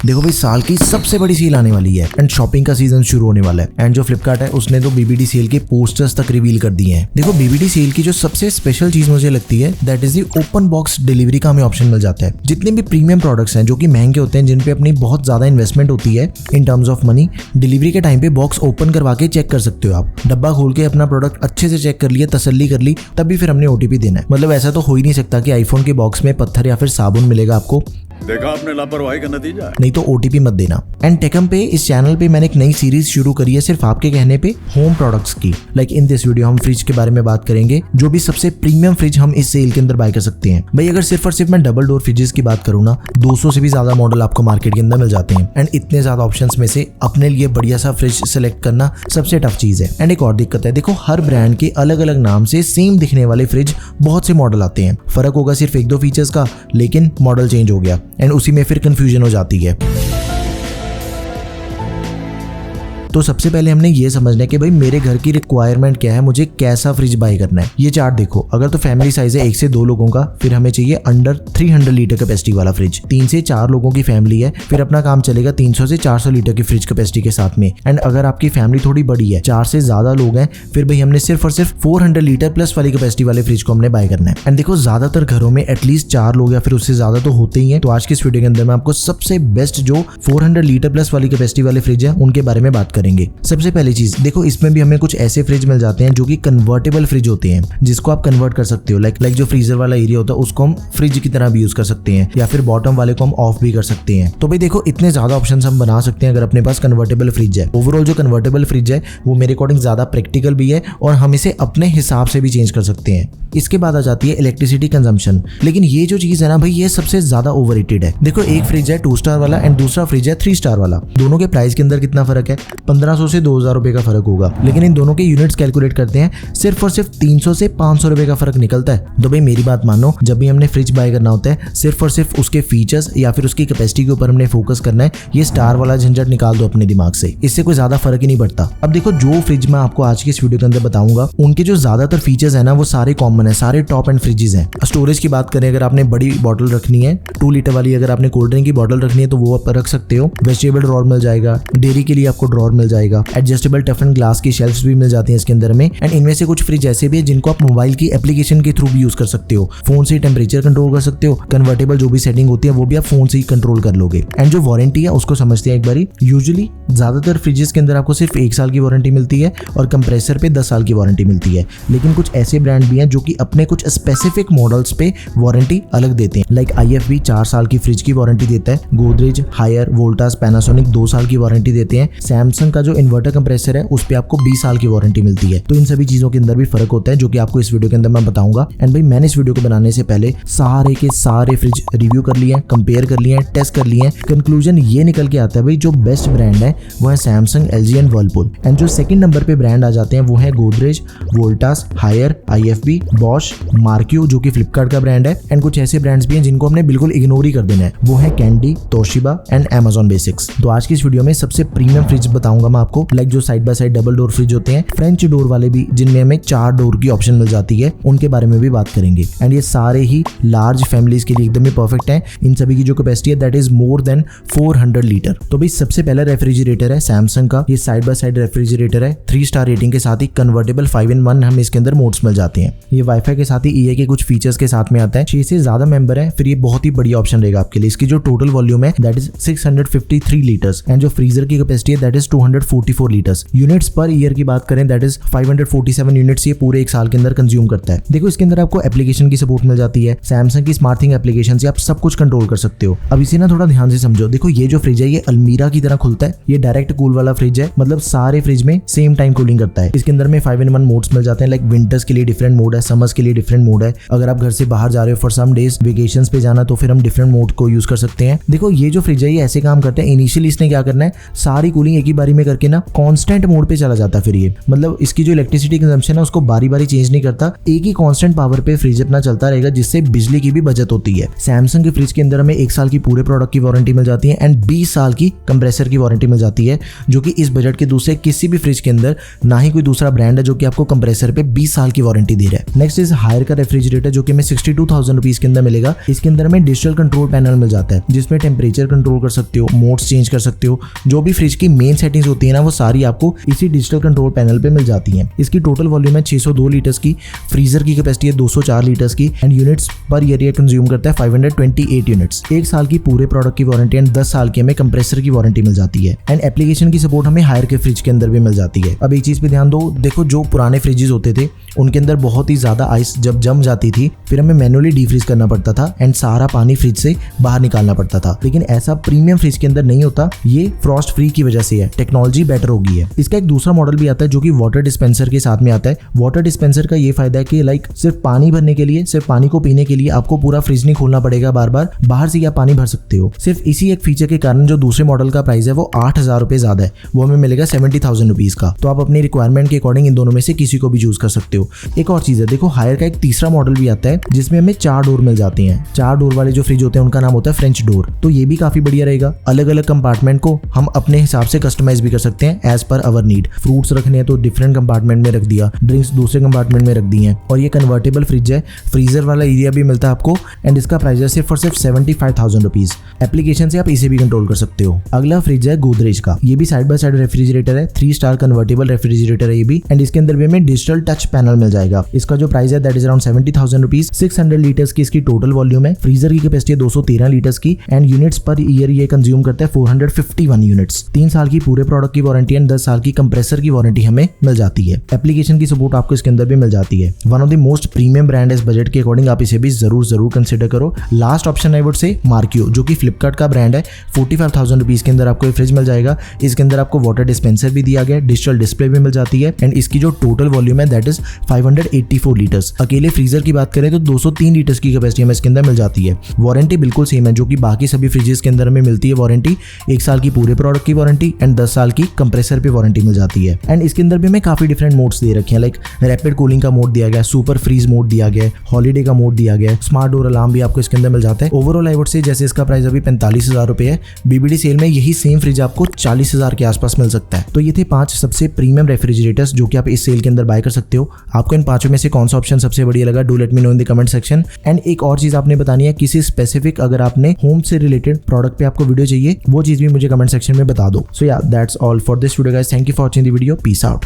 देखो भाई साल की सबसे बड़ी सेल आने वाली है एंड शॉपिंग का सीजन शुरू होने वाला है एंड जो फ्लिपकार्ट है उसने तो बीबीडी सेल के पोस्टर्स तक रिवील कर दिए हैं। देखो बीबीडी सेल की जो सबसे स्पेशल चीज मुझे लगती है that is the open box delivery का हमें ऑप्शन मिल जाता है। जितने भी प्रीमियम प्रोडक्ट्स हैं जो कि महंगे होते हैं, जिन पे अपनी बहुत ज्यादा इन्वेस्टमेंट होती है in terms of money, delivery के टाइम पे बॉक्स ओपन करवा के चेक कर सकते हो आप। डब्बा खोल के अपना प्रोडक्ट अच्छे से चेक कर लिया, तसल्ली कर ली, तभी फिर हमने ओटीपी देना है। मतलब ऐसा तो हो ही नहीं सकता कि आईफोन के बॉक्स में पत्थर या फिर साबुन मिलेगा आपको। देखा आपने लापरवाही का नतीजा। नहीं तो ओटीपी मत देना। एंड टेकम पे इस चैनल पे मैंने एक नई सीरीज शुरू करी है सिर्फ आपके कहने पे, होम प्रोडक्ट्स की। लाइक इन दिस वीडियो हम फ्रिज के बारे में बात करेंगे, जो भी सबसे प्रीमियम फ्रिज हम इस सेल के अंदर बाय कर सकते हैं। भाई अगर सिर्फ और सिर्फ मैं डबल डोर फ्रिजेस की बात करूँ ना, 200 से भी ज्यादा मॉडल आपको मार्केट के अंदर मिल जाते हैं एंड इतने ज्यादा ऑप्शंस में से अपने लिए बढ़िया सा फ्रिज सेलेक्ट करना सबसे टफ चीज है। एंड एक और दिक्कत है, देखो हर ब्रांड के अलग अलग नाम से सेम दिखने वाले फ्रिज बहुत से मॉडल आते हैं। फर्क होगा सिर्फ एक दो फीचर्स का, लेकिन मॉडल चेंज हो गया एंड उसी में फिर कंफ्यूजन हो जाती है। तो सबसे पहले हमने ये समझना है कि भाई मेरे घर की रिक्वायरमेंट क्या है, मुझे कैसा फ्रिज बाय करना है। ये चार्ट देखो, अगर तो फैमिली साइज है 1 से 2 लोगों का, फिर हमें चाहिए अंडर 300 लीटर कैपेसिटी वाला फ्रिज। 3 से 4 लोगों की फैमिली है, फिर अपना काम चलेगा 300 से 400 लीटर की फ्रिज कैपेसिटी के साथ में। एंड अगर आपकी फैमिली थोड़ी बड़ी है, 4 से ज्यादा लोग हैं, फिर भाई हमने सिर्फ और सिर्फ 400 लीटर प्लस वाली कैपेसिटी वाले फ्रिज को हमने बाय करना है। एंड देखो ज्यादातर घरों में एटलीस्ट 4 लोग या फिर उससे ज्यादा तो होते ही हैं। तो आज की इस वीडियो के अंदर मैं आपको सबसे बेस्ट जो 400 लीटर प्लस वाली कैपेसिटी वाले फ्रिज है उनके बारे में बात करेंगे। सबसे पहली चीज देखो, इसमें भी हमें कुछ ऐसे फ्रिज मिल जाते हैं जो कि कन्वर्टेबल फ्रिज होते हैं, जिसको आप कन्वर्ट कर सकते हो। लाइक जो फ्रीजर वाला एरिया होता है उसको हम फ्रिज की तरह भी यूज कर सकते हैं, या फिर बॉटम वाले को हम ऑफ भी कर सकते हैं। तो भाई देखो इतने ज्यादा ऑप्शंस हम बना सकते हैं अगर अपने पास कन्वर्टेबल फ्रिज है। ओवरऑल जो कन्वर्टेबल फ्रिज है वो मेरे अकॉर्डिंग ज्यादा प्रैक्टिकल भी है और हम इसे अपने हिसाब से भी चेंज कर सकते हैं। इसके बाद आ जाती है इलेक्ट्रिसिटी कंजम्पशन। लेकिन ये जो चीज है ना भाई, ये सबसे ज्यादा ओवररेटेड है। देखो एक फ्रिज है 2 स्टार वाला एंड दूसरा फ्रिज है 3 स्टार वाला। दोनों के प्राइस के अंदर कितना फर्क है? 1500 से 2000 रुपए का फर्क होगा, लेकिन इन दोनों के यूनिट्स कैलकुलेट करते हैं सिर्फ और सिर्फ 300 से 500 रुपए का फर्क निकलता है। तो भाई मेरी बात मानो, जब भी हमने फ्रिज बाय करना होता है सिर्फ और सिर्फ उसके फीचर्स या फिर उसकी कैपेसिटी के ऊपर हमने फोकस करना है। ये स्टार वाला झंझट निकाल दो अपने दिमाग से, इससे कोई ज्यादा फर्क ही नहीं पड़ता। अब देखो जो फ्रिज मैं आपको आज की इस वीडियो के अंदर बताऊंगा, उनके जो ज्यादातर फीचर्स है ना वो सारे कॉमन है, सारे टॉप एंड फ्रिजेस हैं। स्टोरेज की बात करें, अगर आपने बड़ी बॉटल रखनी है 2 लीटर वाली, अगर आपने कोल्ड ड्रिंक की बॉटल रखनी है तो वो आप रख सकते हो। वेजिटेबल ड्रॉर मिल जाएगा, डेयरी के लिए आपको ड्रॉर मिल जाएगा, एडजस्टेबल टफन ग्लास की शेल्फ्स भी मिल जाती हैं इसके अंदर में। एंड इनमें से कुछ फ्रिज ऐसे भी है जिनको आप मोबाइल की एप्लीकेशन के थ्रू भी यूज कर सकते हो। फोन से टेम्परेचर कंट्रोल कर सकते हो, कन्वर्टेबल जो भी सेटिंग होती है वो भी आप फोन से ही कंट्रोल कर लोगे। एंड जो वारंटी है उसको समझते हैं एक बारी। यूजुअली ज्यादातर फ्रिजेस के अंदर आपको सिर्फ 1 साल की वारंटी मिलती है और कंप्रेसर पे 10 साल की वारंटी मिलती है। लेकिन कुछ ऐसे ब्रांड भी हैं जो कि अपने कुछ स्पेसिफिक मॉडल्स पे वारंटी अलग देते हैं। लाइक IFB 4 साल की फ्रिज की वारंटी देता है, गोदरेज, हायर, वोल्टास, पैनासोनिक 2 साल की वारंटी देते हैं। सैमसंग का जो इन्वर्टर कंप्रेसर है उस पे आपको 20 साल की वारंटी मिलती है। तो इन सभी चीजों के अंदर भी फर्क होता है जो कि आपको इस वीडियो के अंदर मैं बताऊंगा। एंड भाई मैंने इस वीडियो को बनाने से पहले सारे के सारे फ्रिज रिव्यू कर लिए हैं, कंपेयर कर लिए हैं, टेस्ट कर लिए हैं। कंक्लूजन ये निकल के आता है भाई जो बेस्ट ब्रांड है वो है Samsung, LG and Whirlpool. And जो सेकंड नंबर पे ब्रांड आ जाते हैं वो है Godrej, Voltas, Haier, IFB, Bosch, MarQ जो कि फ्लिपकार्ट का ब्रांड है। एंड कुछ ऐसे ब्रांड्स भी हैं जिनको हमने बिल्कुल इग्नोर ही कर देना है, वो है candy, Toshiba and Amazon basics. तो आज की इस वीडियो में सबसे प्रीमियम फ्रिज बताऊंगा मैं आपको, लाइक जो side by side double door fridge होते हैं, फ्रेंच डोर वाले भी जिनमें हमें 4 डोर की ऑप्शन मिल जाती है, उनके बारे में भी बात करेंगे। एंड ये सारे ही लार्ज फैमिलीज के लिए एकदम ही परफेक्ट है। इन सभी की जो कैपेसिटी है that is more than 400 litre. तो भाई सबसे पहला रेफ्रिजरेटर है सैमसंग का, ये साइड बाय साइड रेफ्रिजरेटर है, 3 स्टार रेटिंग के साथ ही कन्वर्टेबल 5-in-1 हमें इसके अंदर मोड्स मिल जाते हैं। ये वाईफाई के साथ ही EA के कुछ फीचर्स के साथ में आता है। 6 से ज्यादा मेंबर है फिर ये बहुत ही बढ़िया ऑप्शन रहेगा आपके लिए। इसकी जो टोटल वॉल्यूम है दैट इज 653 लीटर्स एंड जो फ्रीजर की कैपेसिटी है that is 244 litres. Units per year की बात करें दैट इज 547 यूनिट्स ये पूरे 1 साल के अंदर कंज्यूम करता है। देखो इसके अंदर आपको एप्लीकेशन की सपोर्ट मिल जाती है, सैमसंग की स्मार्ट थिंग एप्लीकेशन से आप सब कुछ कंट्रोल कर सकते हो। अब इसे ना थोड़ा ध्यान से समझो। देखो ये जो फ्रिज है ये अलमीरा की तरह खुलता है, ये डायरेक्ट कूल वाला फ्रिज है, मतलब सारे फ्रिज में सेम टाइम कूलिंग करता है। इसके अंदर में 5-in-1 मोड्स मिल जाते हैं, लाइक विंटर्स के लिए डिफरेंट मोड है, समर्स के लिए डिफरेंट मोड है। अगर आप घर से बाहर जा रहे हो फॉर सम डेज वेकेशंस पे जाना तो फिर हम डिफरेंट मोड को यूज कर सकते हैं। देखो ये जो फ्रिज है ये ऐसे काम करते हैं, इनिशियली इसने क्या करना है, सारी कूलिंग एक ही बारी बारी में करके ना कांस्टेंट मोड पे चला जाता है। फिर ये मतलब इसकी जो इलेक्ट्रिसिटी कंजम्पशन है उसको बारी बारी चेंज नहीं करता, एक ही कांस्टेंट पावर पे फ्रिज अपना चलता रहेगा, जिससे बिजली की भी बचत होती है। सैमसंग के फ्रिज के अंदर हमें 1 साल की पूरे प्रोडक्ट की वारंटी मिल जाती है एंड 20 साल की कंप्रेसर की वारंटी मिल जाती है, जो कि इस बजट के दूसरे किसी भी फ्रिज के अंदर ना ही कोई दूसरा ब्रांड है जो कि आपको कंप्रेसर पे 20 साल की वारंटी दे रहा है। नेक्स्ट इज हायर का रेफ्रिजरेटर, जो कि हमें 62,000 रुपीज के अंदर मिलेगा। इसके अंदर हमें डिजिटल कंट्रोल पैनल मिल जाता है, जिसमें टेम्परेचर कंट्रोल कर सकते हो, मोड्स चेंज कर सकते हो, जो भी फ्रिज की मेन सेटिंग्स होती है ना वो सारी आपको इसी डिजिटल कंट्रोल पैनल पे मिल जाती है। इसकी टोटल वॉल्यूम है 602 लीटर्स की, फ्रीजर की कैपेसिटी है 204 लीटर्स की एंड यूनिट्स पर ईयर ये कंज्यूम करता है 528 यूनिट्स। 1 साल की पूरे प्रोडक्ट की वारंटी एंड 10 साल की हमें कंप्रेसर की वारंटी मिल जाती है एंड एप्लीकेशन की सपोर्ट हमें हायर के फ्रिज के अंदर भी मिल जाती है। अब एक चीज पे ध्यान दो, देखो जो पुराने फ्रिजेस होते थे उनके अंदर बहुत ही ज्यादा आइस जब जम जाती थी फिर हमें मैनुअली डीफ्रीज करना पड़ता था एंड सारा पानी फ्रिज से बाहर निकालना पड़ता था, लेकिन ऐसा प्रीमियम फ्रिज के अंदर नहीं होता। ये फ्रॉस्ट फ्री की वजह से है, टेक्नोलॉजी बेटर हो गई है। इसका एक दूसरा मॉडल भी आता है जो कि वाटर डिस्पेंसर के साथ में आता है। वाटर डिस्पेंसर का ये फायदा है कि लाइक सिर्फ पानी भरने के लिए, सिर्फ पानी को पीने के लिए आपको पूरा फ्रिज नहीं खोलना पड़ेगा बार बार, बाहर से आप पानी भर सकते हो। सिर्फ इसी एक फीचर के कारण जो दूसरे मॉडल का प्राइस है वो 8,000 रुपए ज्यादा है, वो हमें मिलेगा 70,000 रुपीज का। तो आप अपनी रिक्वायरमेंट के अकॉर्डिंग इन दोनों में से किसी को भी चूज कर सकते हो। एक और चीज है, देखो हायर का एक तीसरा मॉडल भी आता है जिसमें हमें 4 डोर मिल जाते हैं। 4 डोर वाले जो फ्रिज होते हैं उनका नाम होता है फ्रेंच डोर। तो ये भी काफी बढ़िया रहेगा। अलग अलग कंपार्टमेंट को हम अपने हिसाब से कस्टमाइज भी कर सकते हैं एज पर अवर नीड। फ्रूट्स रखने हैं तो डिफरेंट कंपार्टमेंट में रख दिया, ड्रिंक्स दूसरे कंपार्टमेंट में रख दी हैं। और ये कन्वर्टेबल फ्रिज है, फ्रीजर वाला एरिया भी मिलता है आपको एंड इसका प्राइस है सिर्फ और सिर्फ 75,000 रुपीज। एप्लीकेशन से आप इसे भी कंट्रोल कर सकते हो। अगला फ्रिज है गोदरेज का, ये भी साइड बाय साइड रेफ्रिजरेटर है, 3 स्टार कन्वर्टेबल रेफ्रिजरेटर है ये भी एंड इसके अंदर भी हमें डिजिटल टच पैनल मिल जाएगा। इसका जो प्राइस है that is around 70,000 rupees. 600 litres की इसकी टोटल वॉल्यूम है, फ्रीजर की कैपेसिटी है 213 लीटर्स की एंड यूनिट्स पर ईयर ये कंज्यूम करता है 451 यूनिट्स। 3 साल की पूरे प्रोडक्ट की वारंटी एंड 10 साल की कंप्रेसर की वारंटी हमें मिल जाती है। एप्लीकेशन की सपोर्ट आपको इसके अंदर भी मिल जाती है। One of the most premium brand है इस बजट के अकॉर्डिंग, आप इसे भी जरूर कंसिडर करो। Last option I would say मार्कियो, जो कि फ्लिपकार्ट का ब्रांड है। 45,000 रुपीज के अंदर आपको ये फ्रिज मिल जाएगा। इसके अंदर आपको वाटर डिस्पेंसर भी दिया गया है, डिजिटल डिस्प्ले भी मिल जाती है एंड इसकी जो टोटल वॉल्यूम है दैट इज 584 लीटर्स। अकेले फ्रीजर की बात करें तो 203 लीटर्स की कैपेसिटी हमें इसके अंदर मिल जाती है। वारंटी बिल्कुल सेम है जो कि बाकी सभी फ्रिजेस के अंदर हमें मिलती है वारंटी। 1 साल की पूरे प्रोडक्ट की वारंटी एंड 10 साल की कंप्रेसर पे वारंटी मिल जाती है एंड इसके अंदर भी हमें काफी डिफरेंट मोड्स दे रखे हैं, लाइक रैपिड कूलिंग का मोड दिया गया है, सुपर फ्रीज मोड दिया गया है, हॉलीडे का मोड दिया गया है, स्मार्ट डोर अलार्म भी आपको इसके अंदर मिल जाता है। ओवरऑल आई वुड से जैसे इसका प्राइस अभी 45,000 रुपए है, बीबीडी सेल में यही सेम फ्रिज आपको 40,000 के आसपास मिल सकता है। तो ये थे 5 सबसे प्रीमियम रेफ्रिजरेटर्स जो कि आप इस सेल के अंदर बाय कर सकते हो। आपको इन 5 में से कौन सा ऑप्शन सबसे बढ़िया लगा, do let me know in the comment section. And एक और चीज आपने बतानी है, किसी स्पेसिफिक अगर आपने होम से रिलेटेड प्रोडक्ट पे आपको वीडियो चाहिए वो चीज भी मुझे कमेंट सेक्शन में बता दो। सो या that's all for this video guys, thank you for watching the video, peace out.